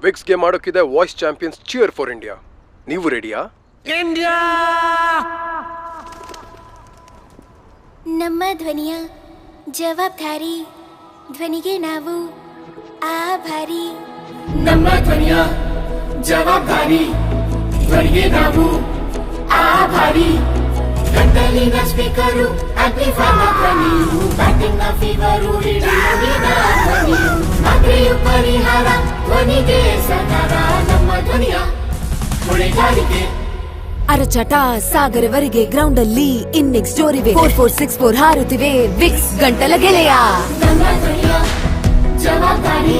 Vicks ಗೆ ಮಾಡೋಕ್ಕಿದೆ voice champions cheer for India. ನೀವು ರೆಡಿಯಾ? ಇಂಡಿಯಾ! ನಮ್ಮ ಧ್ವನಿಯ ಜವಾಬ್ದಾರಿ, ಧ್ವನಿಗೆ ನಾವು ಆಭಾರಿ. ನಮ್ಮ ಧ್ವನಿಯ ಜವಾಬ್ದಾರಿ, ಧ್ವನಿಗೆ ನಾವು ಆಭಾರಿ. ಗಂಟಲಿನ ಸ್ಪೀಕರು, ಆಂಪ್ಲಿಫೈನ ಧ್ವನಿಯು, ಬ್ಯಾಟಿಂಗ್ ನ ಫೀವರು, ಹಿಡಿಯುವಿನ ಧ್ವನಿಯು, ಮಾತ್ರೆಯು ಪರಿಹಾರ, ಧ್ವನಿಗೆ ಸಕಾರ. ನಮ್ಮ ಧ್ವನಿಯ ಹೊಣೆಗಾರಿಕೆ ಅರಚಟ ಸಾಗರವರೆಗೆ ಗ್ರೌಂಡ್ ಅಲ್ಲಿ ಇನ್ನಿಂಗ್ಸ್ ಜೋರಿವೆ. 4464 ಹಾರುತ್ತಿವೆ ವಿಕ್ಸ್ ಗಂಟಲ ಗೆಳೆಯ. ನಮ್ಮ ಧ್ವನಿಯ ಜವಾಬ್ದಾರಿ.